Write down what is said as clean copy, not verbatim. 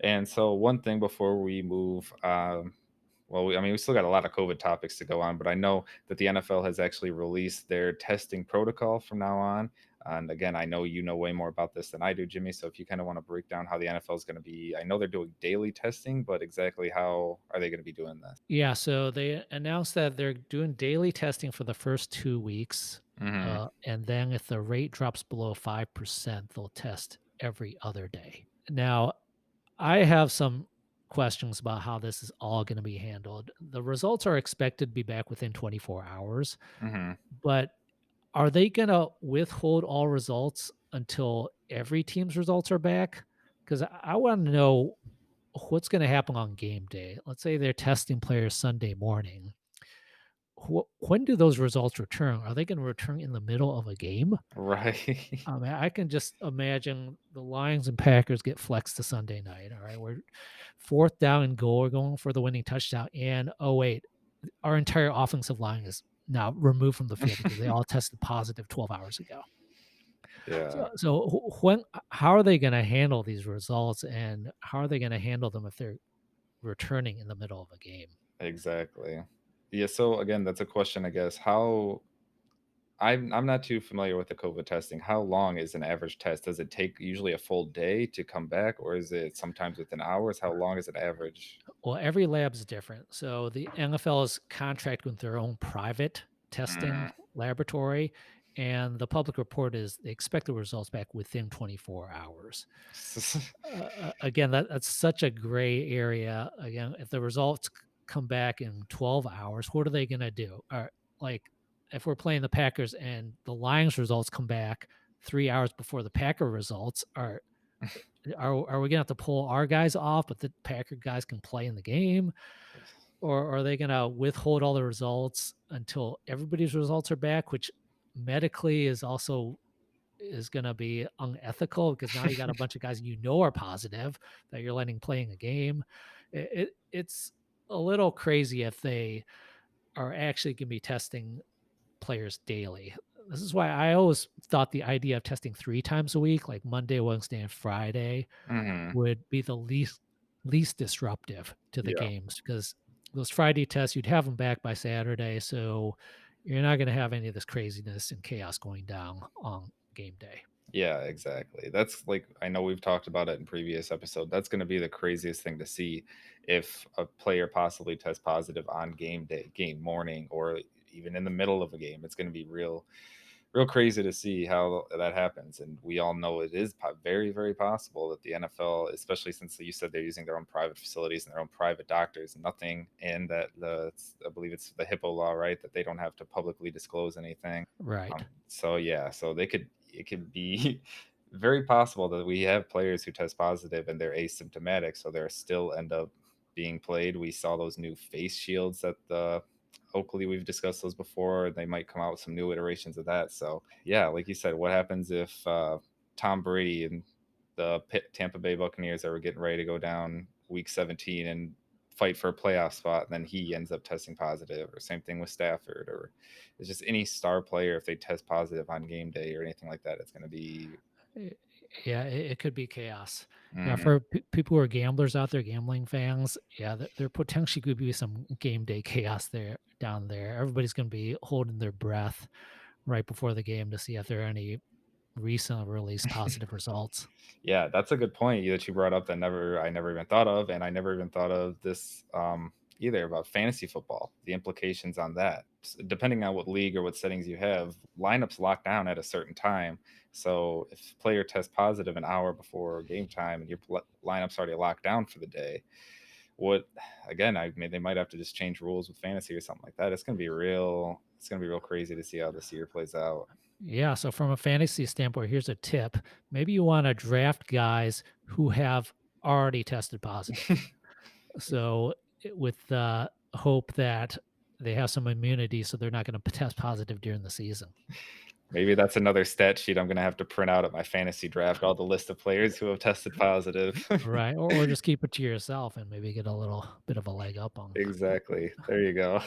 And so one thing before we move, well, I mean, we still got a lot of COVID topics to go on, but I know that the NFL has actually released their testing protocol from now on. And again, I know you know way more about this than I do, Jimmy. So if you kind of want to break down how the NFL is going to be, I know they're doing daily testing, but exactly how are they going to be doing this? Yeah, so they announced that they're doing daily testing for the first 2 weeks, Hmm. and then if the rate drops below 5%, they'll test every other day. Now, I have some questions about how this is all gonna be handled. The results are expected to be back within 24 hours, Hmm. but are they gonna withhold all results until every team's results are back? Because I wanna know what's gonna happen on game day. Let's say they're testing players Sunday morning. When do those results return? Are they gonna return in the middle of a game? Right. I mean, I can just imagine the Lions and Packers get flexed to Sunday night, all right? We're 4th down and goal, we're going for the winning touchdown, and, oh, wait, our entire offensive line is now removed from the field because they all tested positive 12 hours ago. Yeah, So when how are they gonna handle these results, and how are they gonna handle them if they're returning in the middle of a game? exactly. Yeah. So again, that's a question, I guess. How I'm not too familiar with the COVID testing. How long is an average test? Does it take usually a full day to come back, or is it sometimes within hours? How long is it average? Well, every lab's different. So the NFL is contract with their own private testing Mm. laboratory, and the public report is they expect the results back within 24 hours. Again, that's such a gray area. Again, if the results come back in 12 hours, what are they going to do? Like, if we're playing the Packers and the Lions results come back 3 hours before the Packer results, are we gonna have to pull our guys off, but the Packer guys can play in the game? Or are they gonna withhold all the results until everybody's results are back, which medically is gonna be unethical because now you got a bunch of guys you know are positive that you're letting play in a game. It's a little crazy if they are actually gonna be testing players daily. This is why I always thought the idea of testing 3 times a week, like Monday, Wednesday, and Friday, Mhm. would be the least disruptive to the Yeah. games because those Friday tests, you'd have them back by Saturday, so you're not gonna have any of this craziness and chaos going down on game day. Yeah, exactly. That's like I know we've talked about it in previous episode. That's going to be the craziest thing to see if a player possibly tests positive on game day, game morning, or even in the middle of a game. It's going to be real crazy to see how that happens. And we all know it is very, very possible that the NFL, especially since you said they're using their own private facilities and their own private doctors, nothing in that I believe it's the HIPAA law, right? That they don't have to publicly disclose anything. Right. So yeah, so it could be very possible that we have players who test positive and they're asymptomatic, so they're still end up being played. We saw those new face shields that the Oakley, we've discussed those before. They might come out with some new iterations of that. So yeah, like you said, what happens if Tom Brady and the Tampa Bay Buccaneers are getting ready to go down week 17 and fight for a playoff spot, and then he ends up testing positive, or same thing with Stafford, or it's just any star player if they test positive on game day or anything like that, it's going to be Eh, yeah, it could be chaos. Yeah, mm, for people who are gamblers out there, gambling fans, yeah, there potentially could be some game day chaos there down there. Everybody's gonna be holding their breath right before the game to see if there are any recent released positive results. yeah, that's a good point that you brought up that never I never even thought of, and I never even thought of this either about fantasy football, the implications on that. Depending on what league or what settings you have, lineups lock down at a certain time. So if player tests positive an hour before game time and your lineup's already locked down for the day, what again? I mean, they might have to just change rules with fantasy or something like that. It's gonna be real. It's gonna be real crazy to see how this year plays out. Yeah, so from a fantasy standpoint, here's a tip. Maybe you wanna draft guys who have already tested positive. So, with the hope that they have some immunity, so they're not gonna test positive during the season. Maybe that's another stat sheet I'm gonna have to print out at my fantasy draft, all the list of players who have tested positive. Right, or just keep it to yourself and maybe get a little bit of a leg up on. Exactly. There you go.